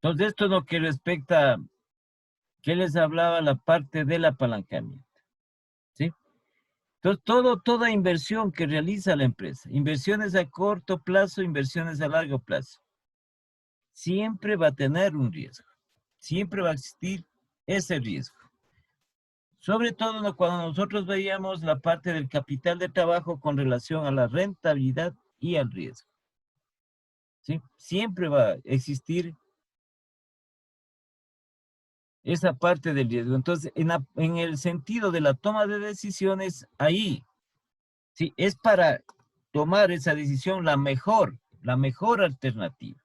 Entonces, esto es lo que respecta, que les hablaba la parte del apalancamiento. ¿Sí? Entonces, toda inversión que realiza la empresa, inversiones a corto plazo, inversiones a largo plazo, siempre va a tener un riesgo. Siempre va a existir ese riesgo. Sobre todo cuando nosotros veíamos la parte del capital de trabajo con relación a la rentabilidad y al riesgo. ¿Sí? Siempre va a existir esa parte del riesgo. Entonces, en el sentido de la toma de decisiones, ahí, ¿sí? Es para tomar esa decisión la mejor alternativa.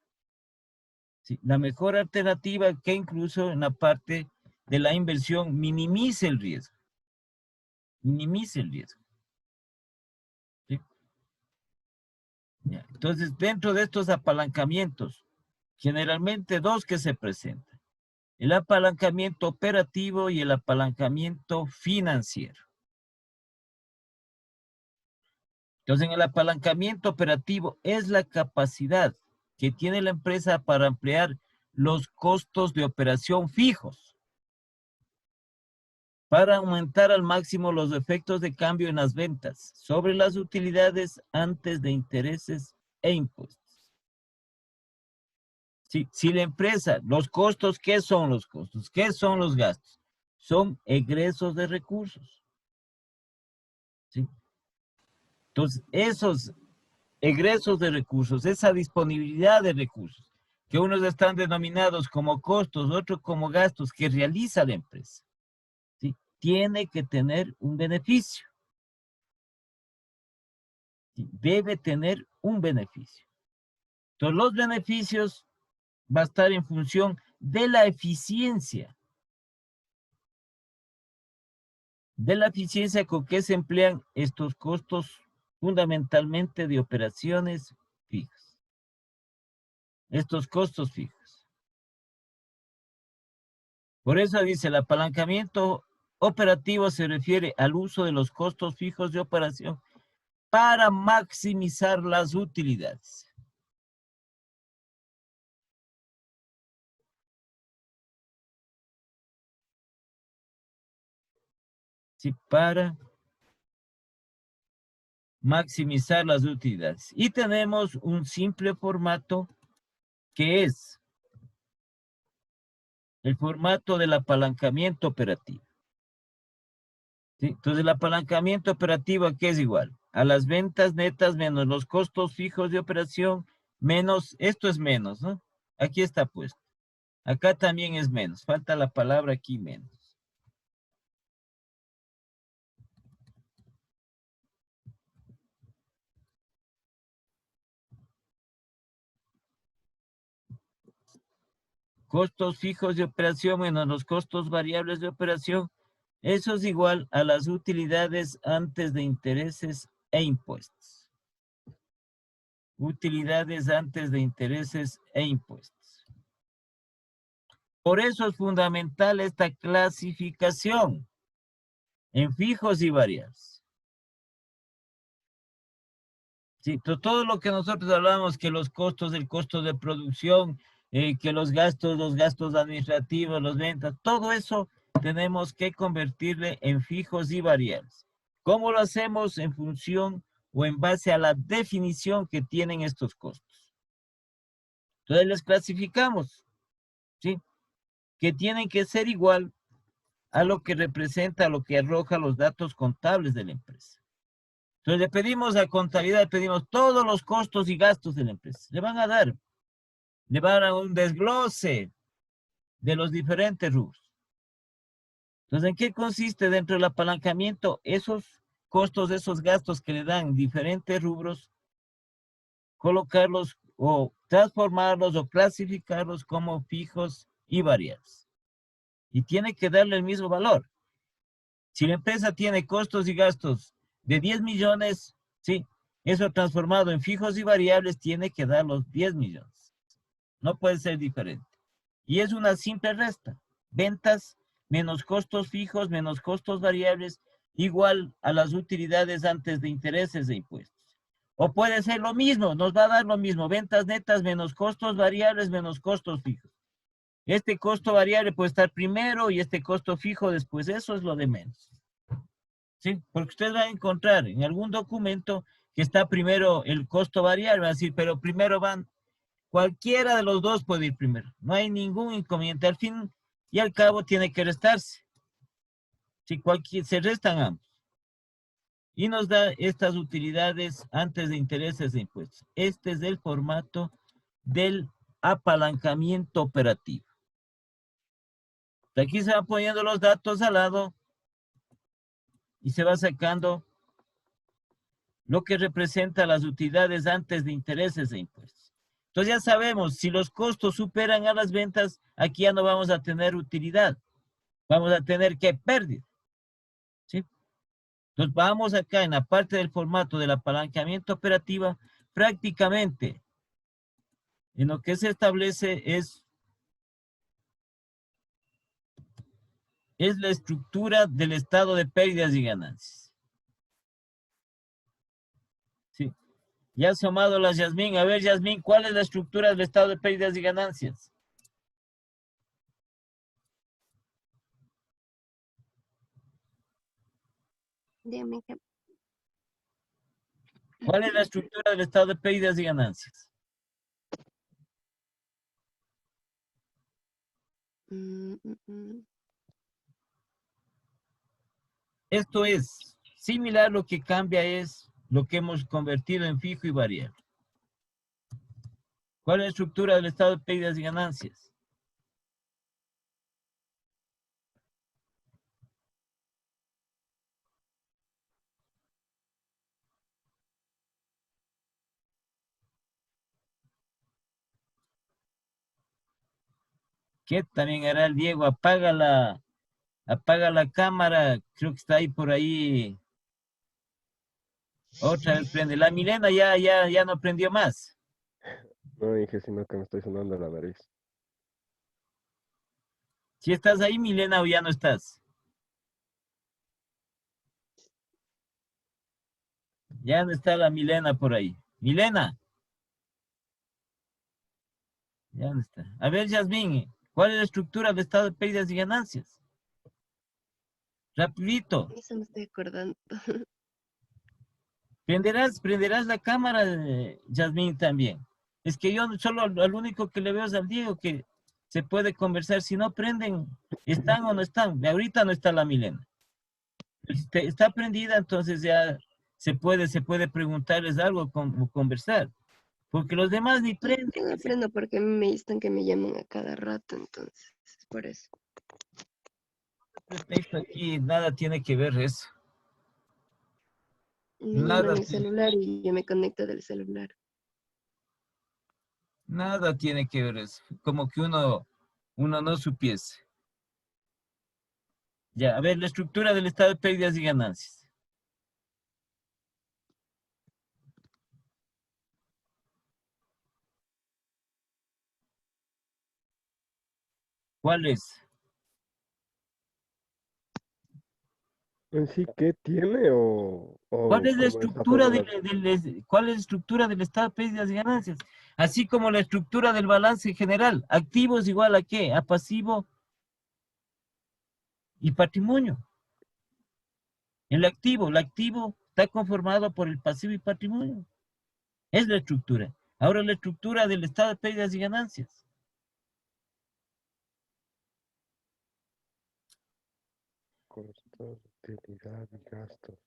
¿Sí? La mejor alternativa que incluso en la parte de la inversión minimice el riesgo. Minimice el riesgo. ¿Sí? Ya. Entonces, dentro de estos apalancamientos, generalmente dos que se presentan. El apalancamiento operativo y el apalancamiento financiero. Entonces, en el apalancamiento operativo es la capacidad que tiene la empresa para ampliar los costos de operación fijos, para aumentar al máximo los efectos de cambio en las ventas sobre las utilidades antes de intereses e impuestos. Si la empresa, los costos, ¿qué son los costos? ¿Qué son los gastos? Son egresos de recursos. ¿Sí? Entonces, esos egresos de recursos, esa disponibilidad de recursos, que unos están denominados como costos, otros como gastos que realiza la empresa, ¿sí? Tiene que tener un beneficio. ¿Sí? Debe tener un beneficio. Entonces, los beneficios va a estar en función de la eficiencia con que se emplean estos costos fundamentalmente de operaciones fijas. Estos costos fijos. Por eso dice, el apalancamiento operativo se refiere al uso de los costos fijos de operación para maximizar las utilidades. Sí, para maximizar las utilidades. Y tenemos un simple formato que es el formato del apalancamiento operativo. ¿Sí? Entonces, el apalancamiento operativo, ¿qué es igual? A las ventas netas menos los costos fijos de operación, menos, esto es menos, ¿no? Aquí está puesto. Acá también es menos, falta la palabra aquí menos. Costos fijos de operación menos los costos variables de operación, eso es igual a las utilidades antes de intereses e impuestos. Utilidades antes de intereses e impuestos. Por eso es fundamental esta clasificación en fijos y variables. Sí, todo lo que nosotros hablamos, que los costos, el costo de producción, que los gastos administrativos, las ventas, todo eso tenemos que convertirle en fijos y variables. ¿Cómo lo hacemos? En función o en base a la definición que tienen estos costos. Entonces les clasificamos, ¿sí? Que tienen que ser igual a lo que representa, a lo que arroja los datos contables de la empresa. Entonces le pedimos a contabilidad, le pedimos todos los costos y gastos de la empresa. Le van a dar un desglose de los diferentes rubros. Entonces, ¿en qué consiste dentro del apalancamiento? Esos costos, esos gastos que le dan diferentes rubros, colocarlos o transformarlos o clasificarlos como fijos y variables. Y tiene que darle el mismo valor. Si la empresa tiene costos y gastos de 10 millones, sí, eso transformado en fijos y variables tiene que dar los 10 millones. No puede ser diferente. Y es una simple resta. Ventas menos costos fijos menos costos variables igual a las utilidades antes de intereses e impuestos. O puede ser lo mismo, nos va a dar lo mismo. Ventas netas menos costos variables menos costos fijos. Este costo variable puede estar primero y este costo fijo después. Eso es lo de menos. ¿Sí? Porque usted va a encontrar en algún documento que está primero el costo variable, va a decir, pero primero van, cualquiera de los dos puede ir primero. No hay ningún inconveniente. Al fin y al cabo tiene que restarse. Si se restan ambos. Y nos da estas utilidades antes de intereses e impuestos. Este es el formato del apalancamiento operativo. De aquí se van poniendo los datos al lado y se va sacando lo que representa las utilidades antes de intereses e impuestos. Entonces ya sabemos, si los costos superan a las ventas, aquí ya no vamos a tener utilidad. Vamos a tener que pérdida. ¿Sí? Entonces vamos acá en la parte del formato del apalancamiento operativo, prácticamente en lo que se establece es la estructura del estado de pérdidas y ganancias. Sí. Ya ha asomado las Yasmín. A ver, Yasmín, ¿cuál es la estructura del estado de pérdidas y ganancias? Dígame que... ¿Cuál es la estructura del estado de pérdidas y ganancias? Esto es similar, lo que cambia es lo que hemos convertido en fijo y variable. ¿Cuál es la estructura del estado de pérdidas y ganancias? ¿Qué también hará el Diego? Apaga la cámara, creo que está ahí por ahí. Otra vez prende. La Milena ya no prendió más. No dije, sino que me estoy sonando la nariz. Si estás ahí, Milena, o ya no estás. Ya no está la Milena por ahí. Milena. Ya no está. A ver, Yasmín, ¿cuál es la estructura del estado de pérdidas y ganancias? Rapidito. Eso me estoy acordando. Prenderás la cámara, Yasmín, también. Es que yo solo al único que le veo es al Diego, que se puede conversar. Si no prenden, ¿están o no están? Ahorita no está la Milena. Está prendida, entonces ya se puede preguntarles algo o conversar. Porque los demás ni prenden. Yo no aprendo porque a mí me dicen que me llaman a cada rato, entonces, es por eso. Pretexto aquí, nada tiene que ver eso. Me Nada, llaman el celular y yo me conecto del celular. nada tiene que ver eso. Como que uno no supiese. Ya, a ver, la estructura del estado de pérdidas y ganancias. ¿Cuál es? ¿En sí qué tiene ¿Cuál o es la cómo estructura desarrolla las... cuál es la estructura del estado de pérdidas y ganancias? Así como la estructura del balance general. Activo es igual a qué? A pasivo y patrimonio. El activo está conformado por el pasivo y patrimonio. Es la estructura. Ahora la estructura del estado de pérdidas y ganancias. Costos, utilidad y gastos.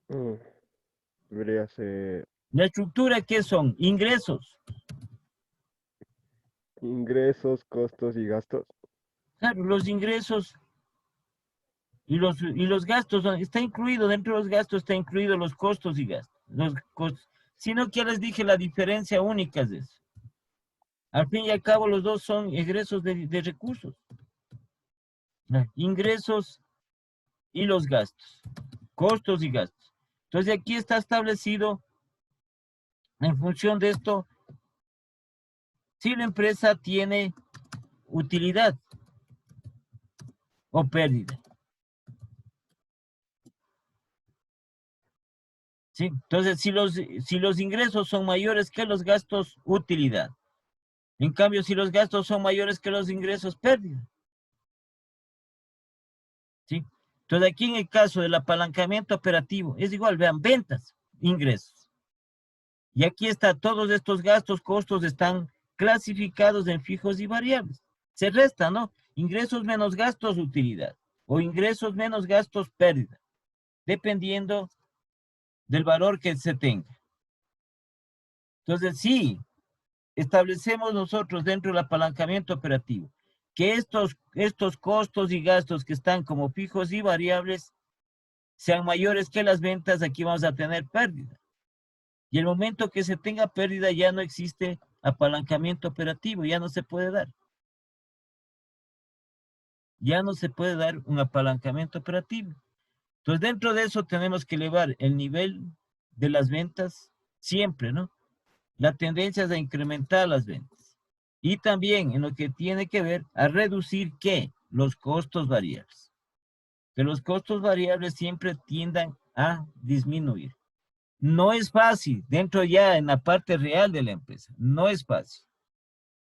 Mm, Debería ser La estructura, ¿qué son? Ingresos. ingresos, costos y gastos. Claro, los ingresos y los gastos, está incluido, dentro de los gastos está incluido los costos y gastos. Los costos. Sino que ya les dije, la diferencia única es eso. Al fin y al cabo, los dos son egresos de recursos. Ingresos y los gastos. Costos y gastos. Entonces aquí está establecido, en función de esto, si la empresa tiene utilidad o pérdida. ¿sí? Entonces, si los ingresos son mayores que los gastos, utilidad. En cambio, si los gastos son mayores que los ingresos, pérdida. ¿Sí? Entonces, aquí en el caso del apalancamiento operativo, es igual, vean, ventas, ingresos. Y aquí está, todos estos gastos, costos están clasificados en fijos y variables. Se resta, ¿no? Ingresos menos gastos, utilidad. O ingresos menos gastos, pérdida. Dependiendo del valor que se tenga. Entonces, sí, establecemos nosotros dentro del apalancamiento operativo que estos costos y gastos que están como fijos y variables sean mayores que las ventas, aquí vamos a tener pérdida. Y el momento que se tenga pérdida ya no existe apalancamiento operativo, ya no se puede dar. Ya no se puede dar un apalancamiento operativo. Entonces, dentro de eso tenemos que elevar el nivel de las ventas siempre, ¿no? La tendencia es a incrementar las ventas. Y también en lo que tiene que ver a reducir, ¿qué? Los costos variables. Que los costos variables siempre tiendan a disminuir. No es fácil, dentro ya en la parte real de la empresa, no es fácil.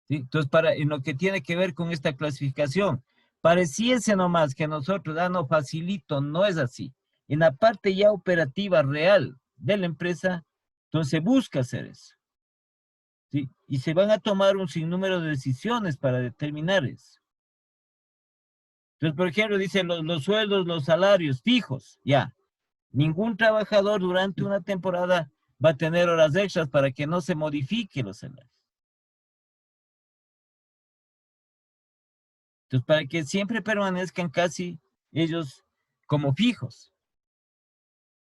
¿Sí? Entonces, en lo que tiene que ver con esta clasificación, pareciese nomás que nosotros, no facilito, no es así. En la parte ya operativa real de la empresa, entonces busca hacer eso. ¿Sí? Y se van a tomar un sinnúmero de decisiones para determinar eso. Entonces, por ejemplo, dicen los sueldos, los salarios fijos, ya. Ningún trabajador durante una temporada va a tener horas extras para que no se modifique los salarios. Entonces, para que siempre permanezcan casi ellos como fijos.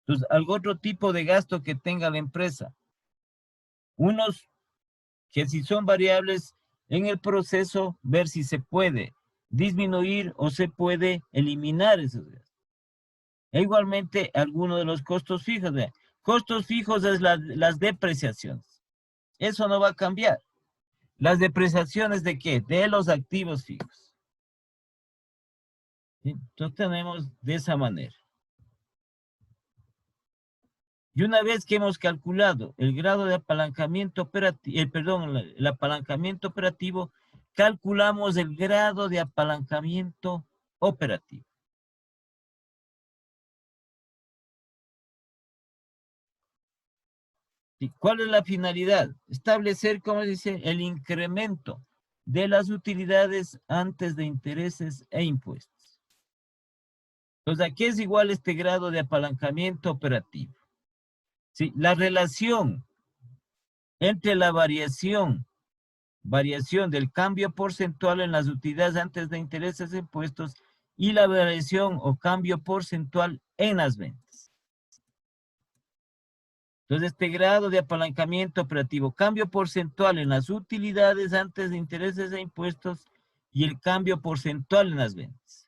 Entonces, algún otro tipo de gasto que tenga la empresa. Unos que si son variables en el proceso, ver si se puede disminuir o se puede eliminar esos gastos. E igualmente, algunos de los costos fijos. Costos fijos es las depreciaciones. Eso no va a cambiar. ¿Las depreciaciones de qué? De los activos fijos. ¿Sí? Entonces tenemos de esa manera. Y una vez que hemos calculado el grado de apalancamiento operativo, el apalancamiento operativo, calculamos el grado de apalancamiento operativo. ¿Y cuál es la finalidad? Establecer, como dice, el incremento de las utilidades antes de intereses e impuestos. Entonces, ¿a qué es igual este grado de apalancamiento operativo? ¿Sí? La relación entre la variación del cambio porcentual en las utilidades antes de intereses e impuestos y la variación o cambio porcentual en las ventas. Entonces, este grado de apalancamiento operativo, cambio porcentual en las utilidades antes de intereses e impuestos y el cambio porcentual en las ventas.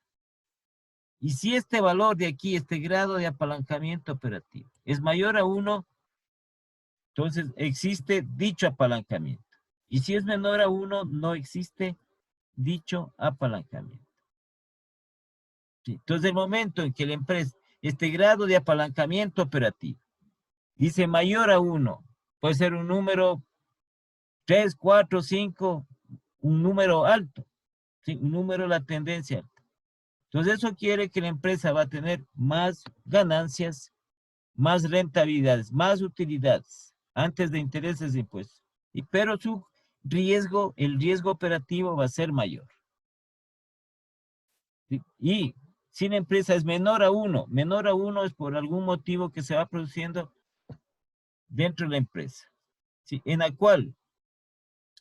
Y si este valor de aquí, este grado de apalancamiento operativo, es mayor a 1, entonces existe dicho apalancamiento. Y si es menor a 1, no existe dicho apalancamiento. Sí. Entonces, el momento en que la empresa, este grado de apalancamiento operativo, dice mayor a 1, puede ser un número 3, 4, 5, un número alto, ¿sí? Un número de la tendencia alta. Entonces, eso quiere que la empresa va a tener más ganancias, más rentabilidades, más utilidades, antes de intereses e impuestos. Pero su riesgo, el riesgo operativo va a ser mayor. ¿Sí? Y si la empresa es menor a 1 es por algún motivo que se va produciendo dentro de la empresa, ¿sí? En la cual,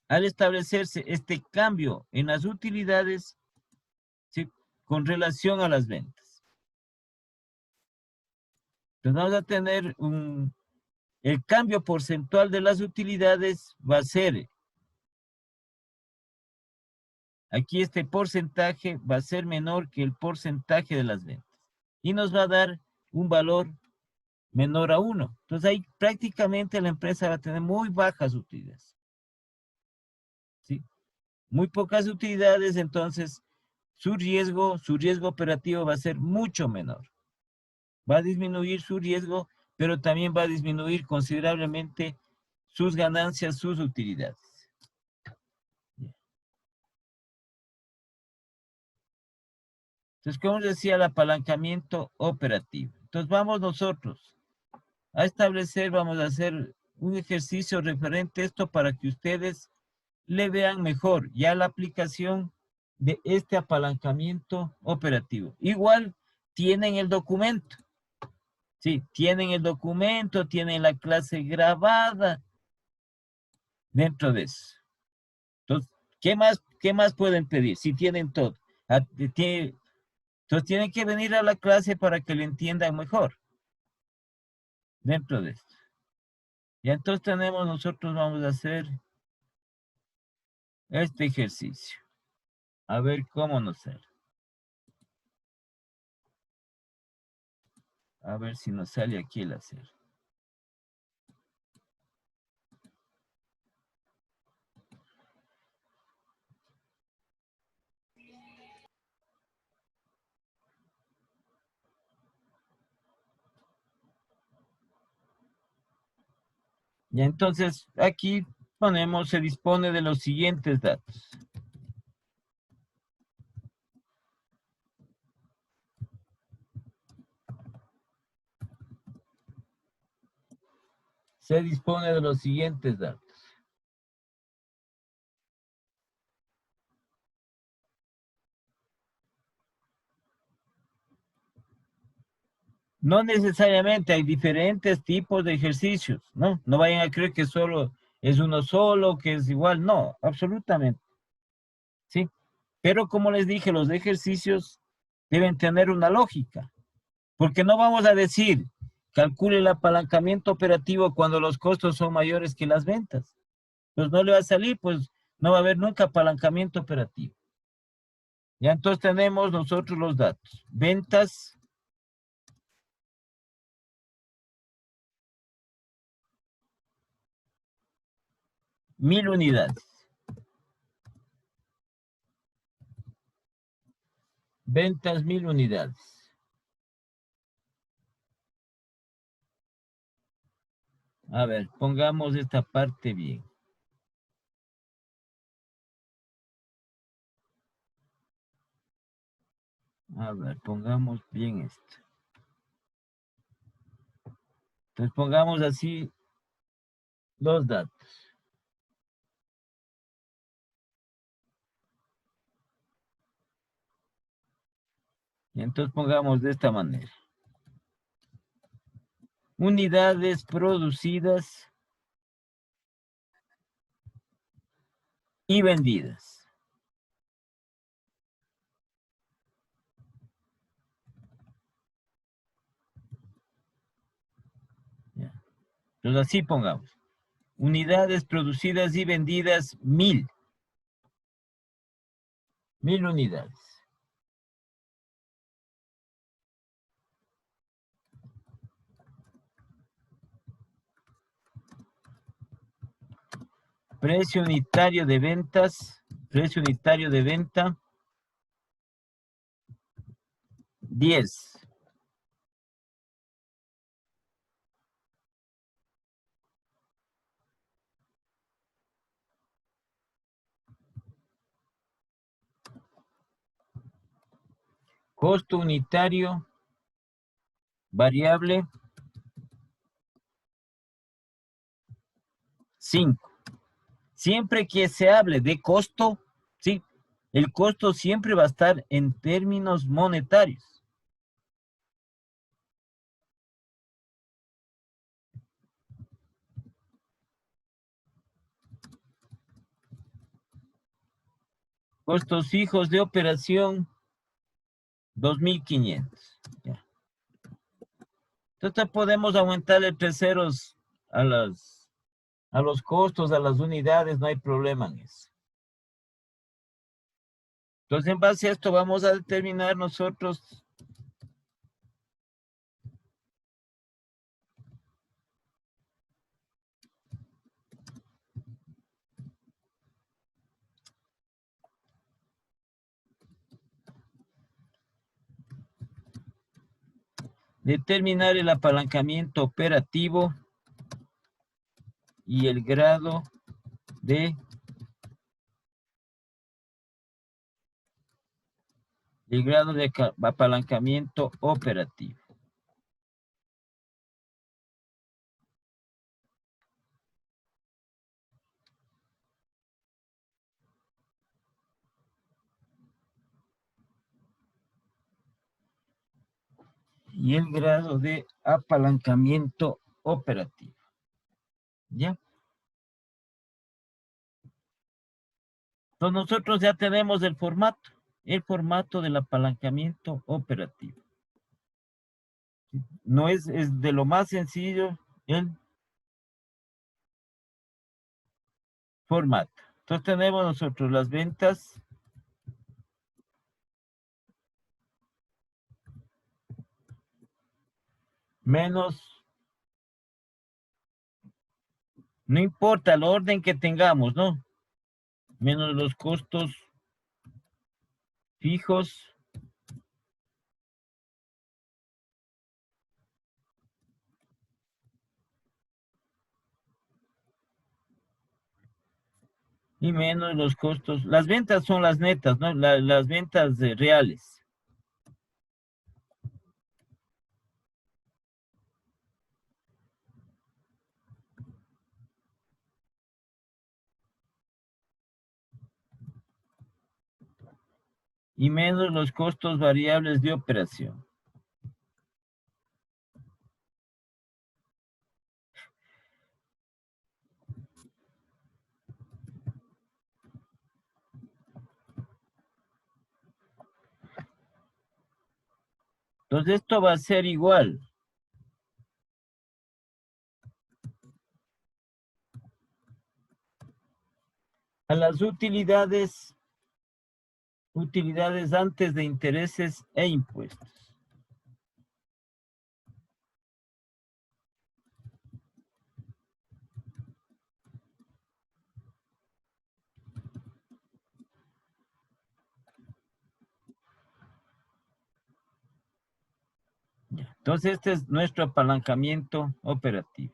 al establecerse este cambio en las utilidades, ¿sí? Con relación a las ventas. Entonces vamos a tener el cambio porcentual de las utilidades va a ser, aquí este porcentaje va a ser menor que el porcentaje de las ventas. Y nos va a dar un valor menor a 1. Entonces ahí prácticamente la empresa va a tener muy bajas utilidades. ¿Sí? Muy pocas utilidades, entonces su riesgo operativo va a ser mucho menor. Va a disminuir su riesgo pero también va a disminuir considerablemente sus ganancias, sus utilidades. Entonces, como decía, el apalancamiento operativo. Entonces, vamos nosotros a establecer, vamos a hacer un ejercicio referente a esto para que ustedes le vean mejor ya la aplicación de este apalancamiento operativo. Igual tienen el documento. Sí, tienen el documento, tienen la clase grabada dentro de eso. Entonces, qué más pueden pedir? Si tienen todo. Entonces, tienen que venir a la clase para que lo entiendan mejor dentro de esto. Y entonces nosotros vamos a hacer este ejercicio. A ver cómo nos sale. A ver si nos sale aquí el hacer. Y entonces aquí ponemos, se dispone de los siguientes datos. Se dispone de los siguientes datos. No necesariamente hay diferentes tipos de ejercicios, ¿no? No vayan a creer que solo es uno solo, que es igual. No, absolutamente. ¿Sí? Pero como les dije, los ejercicios deben tener una lógica. Porque no vamos a decir, calcule el apalancamiento operativo cuando los costos son mayores que las ventas. Pues no le va a salir, pues no va a haber nunca apalancamiento operativo. Ya entonces tenemos nosotros los datos. Ventas, 1000 unidades. Ventas, 1000 unidades. A ver, pongamos esta parte bien. A ver, pongamos bien esto. Entonces pongamos así los datos. Y entonces pongamos de esta manera. Unidades producidas y vendidas. Ya. Entonces así pongamos. Unidades producidas y vendidas, 1000. 1000 unidades. Precio unitario de ventas. Precio unitario de venta, 10. Costo unitario variable, 5. Siempre que se hable de costo, ¿sí? El costo siempre va a estar en términos monetarios. Costos fijos de operación, 2500. Ya. Entonces podemos aumentarle 3 ceros a los costos, a las unidades, no hay problema en eso. Entonces, en base a esto vamos a determinar nosotros Determinar el apalancamiento operativo y el grado de apalancamiento operativo. Y el grado de apalancamiento operativo. ¿Ya? Entonces nosotros ya tenemos el formato del apalancamiento operativo. No es de lo más sencillo el formato. Entonces tenemos nosotros las ventas menos, no importa el orden que tengamos, ¿no? Menos los costos fijos y menos los costos. Las ventas son las netas, ¿no? Las ventas reales. Y menos los costos variables de operación. Entonces esto va a ser igual a las utilidades antes de intereses e impuestos. Entonces este es nuestro apalancamiento operativo.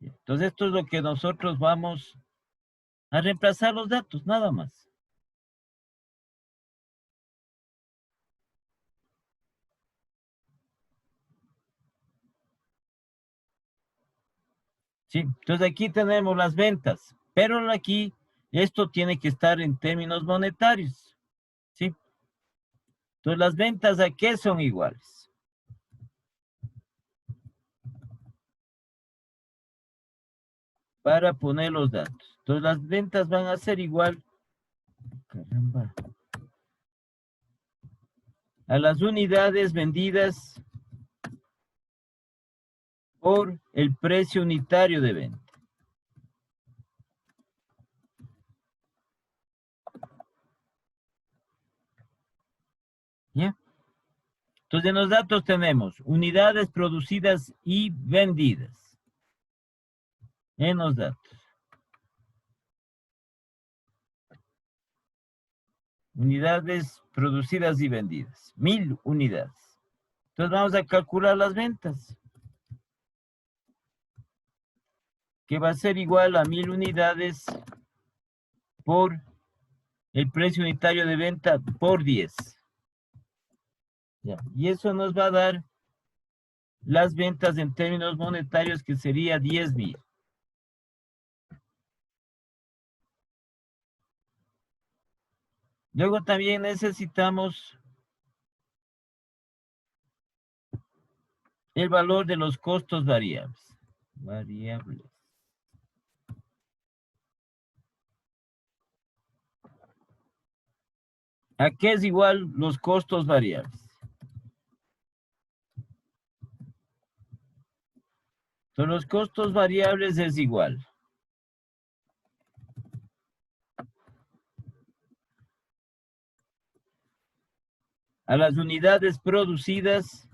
Entonces esto es lo que nosotros vamos a reemplazar los datos, nada más. Sí, entonces aquí tenemos las ventas, pero aquí esto tiene que estar en términos monetarios. ¿Sí? Entonces las ventas ¿a qué son iguales? Para poner los datos. Entonces las ventas van a ser igual, caramba, a las unidades vendidas por el precio unitario de venta. ¿Ya? Entonces en los datos tenemos unidades producidas y vendidas. En los datos. Unidades producidas y vendidas. 1000 unidades. Entonces vamos a calcular las ventas. Que va a ser igual a 1000 unidades por el precio unitario de venta por 10. Ya. Y eso nos va a dar las ventas en términos monetarios que sería 10,000. Luego también necesitamos el valor de los costos variables. ¿A qué es igual los costos variables? Entonces, los costos variables es igual a las unidades producidas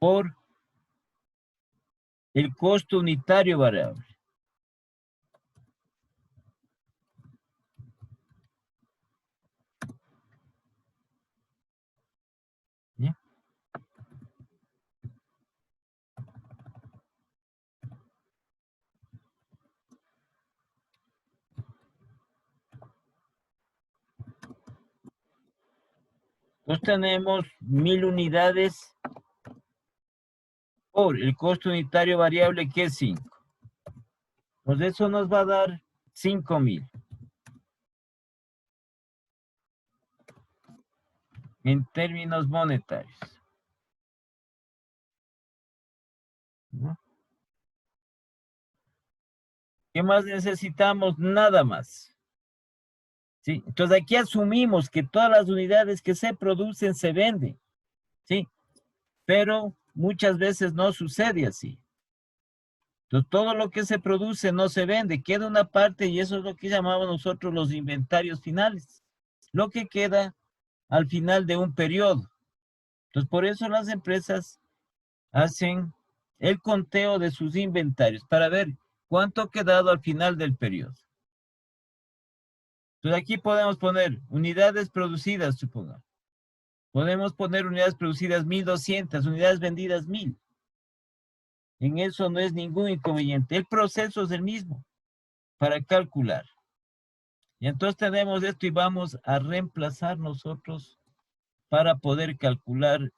por el costo unitario variable. ¿Ya? Entonces tenemos 1000 unidades por el costo unitario variable que es 5. Pues eso nos va a dar 5000. En términos monetarios. ¿No? ¿Qué más necesitamos? Nada más. ¿Sí? Entonces aquí asumimos que todas las unidades que se producen se venden. ¿Sí? Pero muchas veces no sucede así. Entonces todo lo que se produce no se vende, queda una parte y eso es lo que llamamos nosotros los inventarios finales. Lo que queda al final de un periodo. Entonces por eso las empresas hacen el conteo de sus inventarios para ver cuánto ha quedado al final del periodo. Entonces aquí podemos poner unidades producidas, supongamos. Podemos poner unidades producidas 1200, unidades vendidas 1000. En eso no es ningún inconveniente. El proceso es el mismo para calcular. Y entonces tenemos esto y vamos a reemplazar nosotros para poder calcular,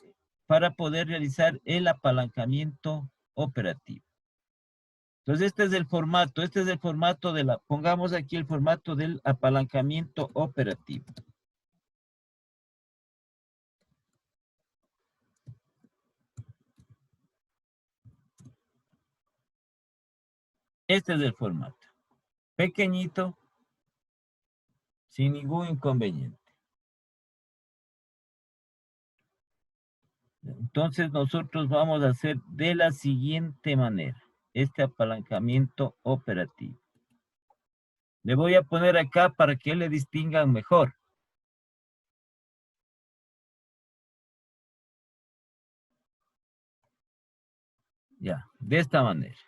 para poder realizar el apalancamiento operativo. Entonces este es el formato de la, pongamos aquí el formato del apalancamiento operativo. Este es el formato. Pequeñito, sin ningún inconveniente. Entonces nosotros vamos a hacer de la siguiente manera, este apalancamiento operativo. Le voy a poner acá para que le distingan mejor. Ya, de esta manera.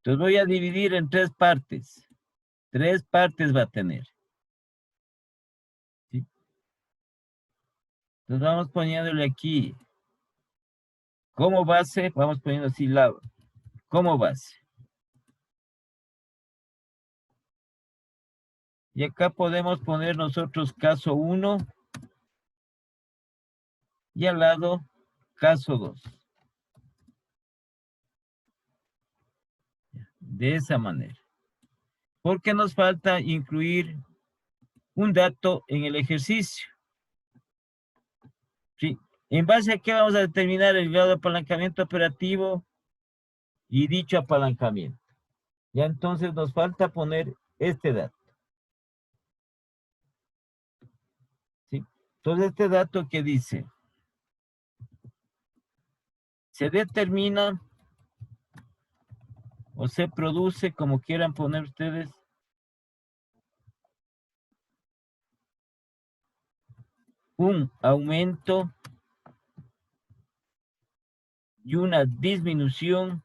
Entonces voy a dividir en 3 partes. 3 partes va a tener. ¿Sí? Entonces vamos poniéndole aquí como base, vamos poniendo así la como base. Y acá podemos poner nosotros caso 1 y al lado caso 2. De esa manera. Porque nos falta incluir un dato en el ejercicio. ¿Sí? En base a qué vamos a determinar el grado de apalancamiento operativo y dicho apalancamiento. Ya entonces nos falta poner este dato. ¿Sí? Entonces este dato que dice, se determina o se produce, como quieran poner ustedes, un aumento y una disminución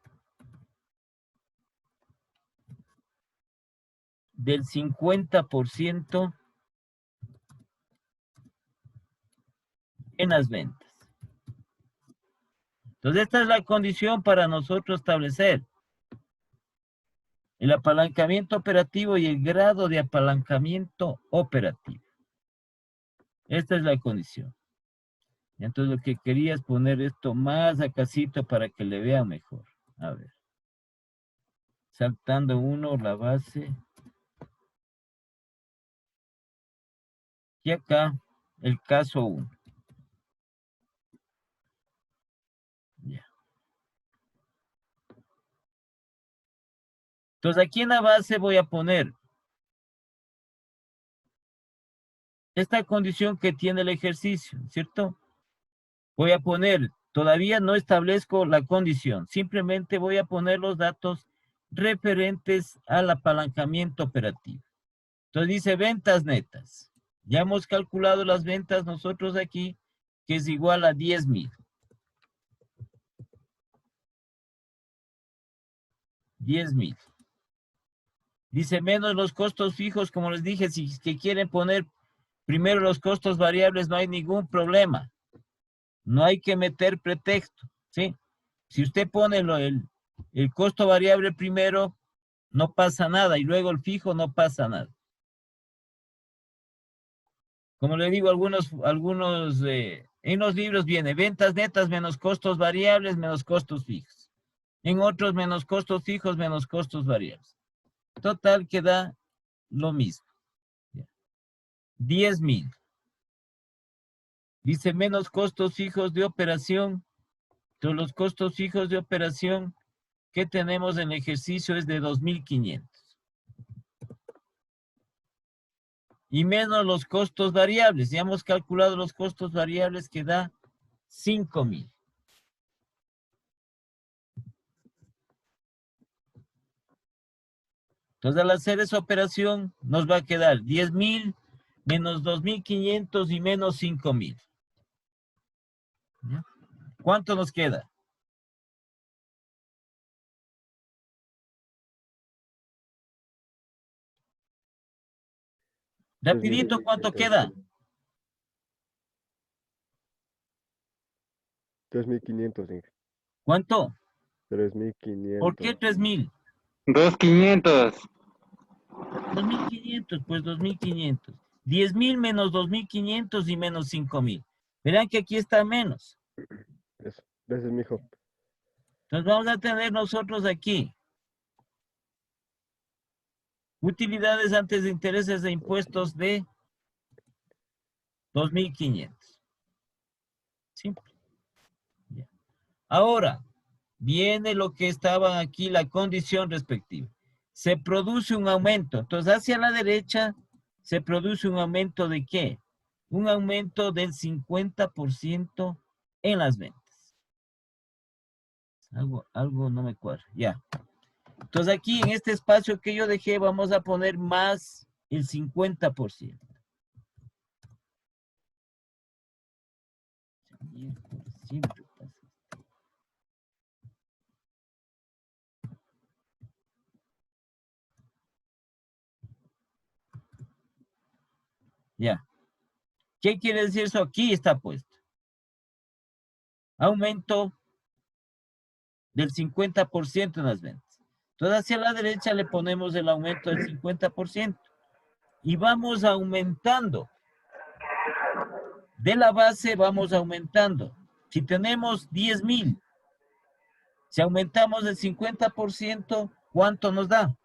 del 50% en las ventas. Entonces esta es la condición para nosotros establecer el apalancamiento operativo y el grado de apalancamiento operativo. Esta es la condición. Entonces lo que quería es poner esto más acasito para que le vean mejor. A ver. Saltando uno, la base. Y acá, el caso 1. Ya. Entonces aquí en la base voy a poner esta condición que tiene el ejercicio, ¿cierto? Voy a poner Todavía no establezco la condición. Simplemente voy a poner los datos referentes al apalancamiento operativo. Entonces dice ventas netas. Ya hemos calculado las ventas nosotros aquí, que es igual a 10,000. 10,000. Dice menos los costos fijos, como les dije, si es que quieren poner primero los costos variables, no hay ningún problema. No hay que meter pretexto, ¿sí? Si usted pone el costo variable primero, no pasa nada, y luego el fijo, no pasa nada. Como le digo, en los libros viene ventas netas menos costos variables menos costos fijos. En otros menos costos fijos menos costos variables. Total queda lo mismo. 10,000. Dice menos costos fijos de operación. Entonces los costos fijos de operación que tenemos en el ejercicio es de 2,500. Y menos los costos variables. Ya hemos calculado los costos variables que da 5,000. Entonces al hacer esa operación nos va a quedar 10,000 menos 2,500 y menos 5,000. ¿Ya? ¿Cuánto nos queda? Rapidito, ¿cuánto queda? 3.500, Inge. ¿Cuánto? 3.500. ¿Por qué 3,000? 2,500. 2,500, pues 2,500. 10,000 menos 2,500 y menos 5,000. Verán que aquí está menos. Eso. Gracias, mijo. Entonces vamos a tener nosotros aquí utilidades antes de intereses de impuestos de 2,500. Simple. Ya. Ahora, viene lo que estaba aquí, la condición respectiva. Se produce un aumento. Entonces, hacia la derecha, se produce un aumento ¿de qué? Un aumento del 50% en las ventas. Algo no me cuadra. Ya. Entonces, aquí en este espacio que yo dejé, vamos a poner más el 50%. Siempre pasa. Ya. ¿Qué quiere decir eso? Aquí está puesto. Aumento del 50% en las ventas. Entonces, hacia la derecha le ponemos el aumento del 50%. Y vamos aumentando. De la base vamos aumentando. Si tenemos 10,000, si aumentamos el 50%, ¿cuánto nos da?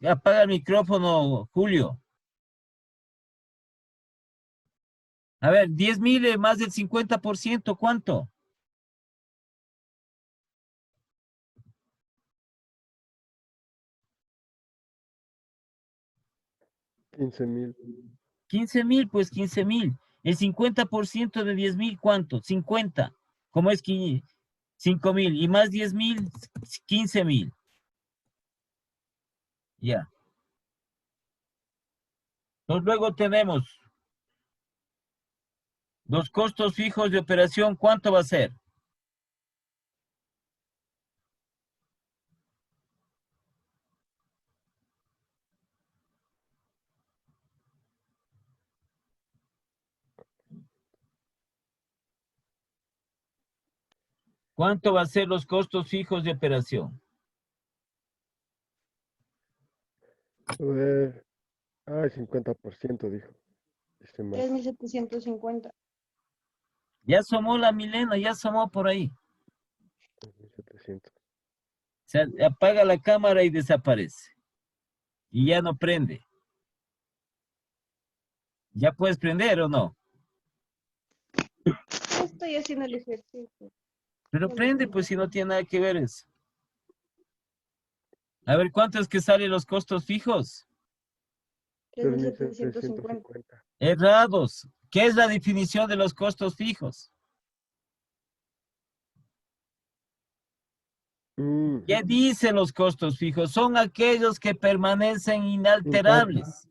Apaga el micrófono, Julio. A ver, 10,000 más del 50%, ¿cuánto? 15.000. 15,000, pues 15,000. El 50% de 10,000, ¿cuánto? 50. ¿Cómo es 5,000? Y más 10,000, 15,000. Ya. Entonces luego tenemos los costos fijos de operación, ¿cuánto va a ser? ¿Cuánto va a ser los costos fijos de operación? A ver. Ay, 50%, dijo. Dice más. 3.750. Ya asomó la Milena, ya asomó por ahí. 3.700. Se apaga la cámara y desaparece. Y ya no prende. ¿Ya puedes prender o no? Estoy haciendo el ejercicio. Pero prende, pues si no tiene nada que ver eso. A ver, ¿cuánto es que salen los costos fijos? 3.750. 3.750. Errados. ¿Qué es la definición de los costos fijos? ¿Qué dicen los costos fijos? Son aquellos que permanecen inalterables.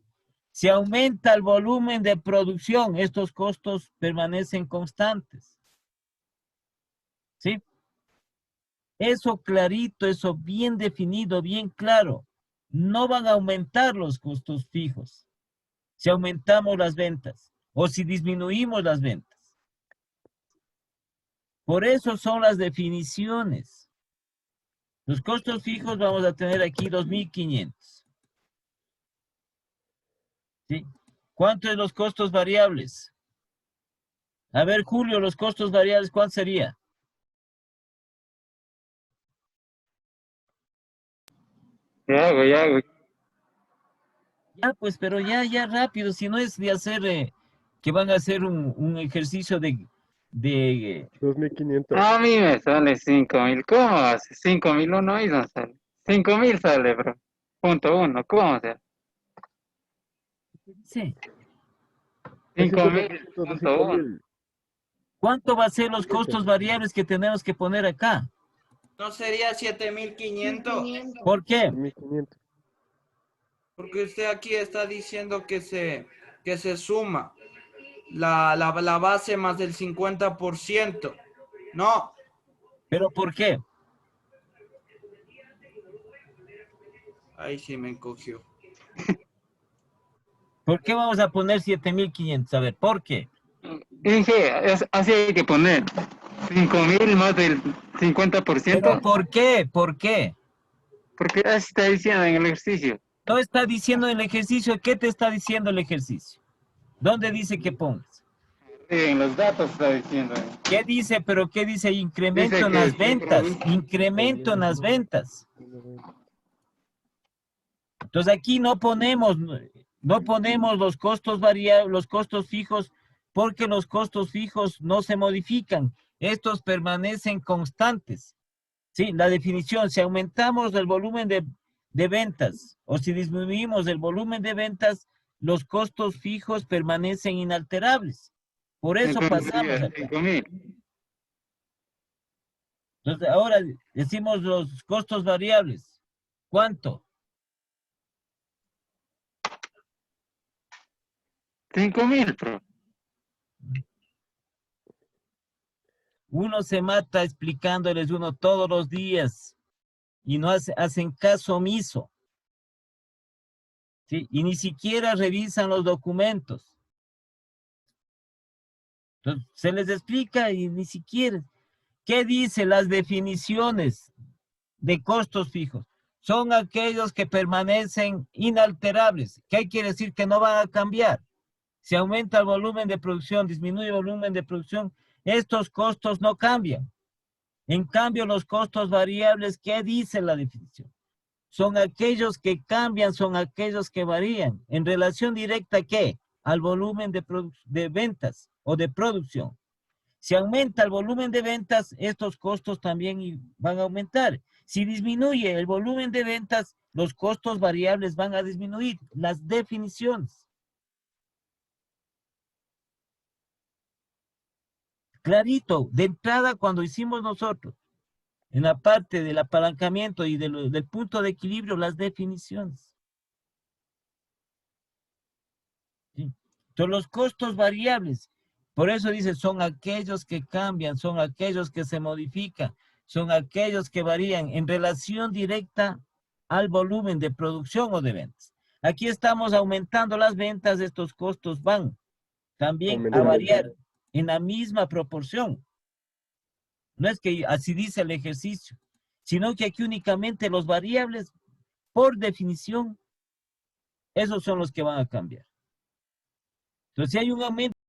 Si aumenta el volumen de producción, estos costos permanecen constantes. ¿Sí? Eso clarito, eso bien definido, bien claro. No van a aumentar los costos fijos si aumentamos las ventas o si disminuimos las ventas. Por eso son las definiciones. Los costos fijos vamos a tener aquí 2.500. ¿Sí? ¿Cuántos son los costos variables? A ver, Julio, los costos variables, ¿cuál sería? Ya hago. Ya, pues, pero ya rápido, si no es de hacer, que van a hacer un ejercicio de 2.500. A mí me sale 5.000. ¿Cómo hace? 5.001 y no sale. 5.000 sale, bro. Punto uno. ¿Cómo se hace? sí. El 5.000 50% de punto uno. 5.000. ¿Cuánto va a ser los costos variables que tenemos que poner acá? ¿No sería 7.500? ¿Por qué? 7.500. Porque usted aquí está diciendo que se suma la base más del 50%. No, ¿Pero por qué? ahí sí me encogió. ¿Por qué vamos a poner 7.500? A ver, ¿por qué? Dije, así hay que poner. 5.000 más del ¿Pero 50%. por qué? ¿Por qué? Porque así está diciendo en el ejercicio. No está diciendo en el ejercicio. ¿Qué te está diciendo el ejercicio? ¿Dónde dice que pongas? En los datos está diciendo. ¿Qué dice? ¿Pero qué dice? Incremento Dice en que las ventas. Incremento en las ventas. Entonces aquí no ponemos los costos variables, los costos fijos, porque los costos fijos no se modifican. Estos permanecen constantes. Sí, la definición, si aumentamos el volumen de ventas o si disminuimos el volumen de ventas, los costos fijos permanecen inalterables. Por eso entonces pasamos sería acá. 5.000. Entonces ahora decimos los costos variables. ¿Cuánto? 5.000, bro. Uno se mata explicándoles uno todos los días y no hacen caso omiso. ¿Sí? Y ni siquiera revisan los documentos. Entonces, se les explica y ni siquiera. ¿Qué dicen las definiciones de costos fijos? Son aquellos que permanecen inalterables. ¿Qué quiere decir? Que no van a cambiar. Si aumenta el volumen de producción, disminuye el volumen de producción, estos costos no cambian. En cambio, los costos variables, ¿qué dice la definición? Son aquellos que cambian, son aquellos que varían. ¿En relación directa qué? Al volumen de ventas o de producción. Si aumenta el volumen de ventas, estos costos también van a aumentar. Si disminuye el volumen de ventas, los costos variables van a disminuir. Las definiciones. Clarito, de entrada cuando hicimos nosotros, en la parte del apalancamiento y del punto de equilibrio, las definiciones. ¿Sí? Entonces, los costos variables, por eso dice, son aquellos que cambian, son aquellos que se modifican, son aquellos que varían en relación directa al volumen de producción o de ventas. Aquí estamos aumentando las ventas, estos costos van también a variar en la misma proporción. No es que así dice el ejercicio, sino que aquí únicamente los variables, por definición, esos son los que van a cambiar. Entonces, si hay un aumento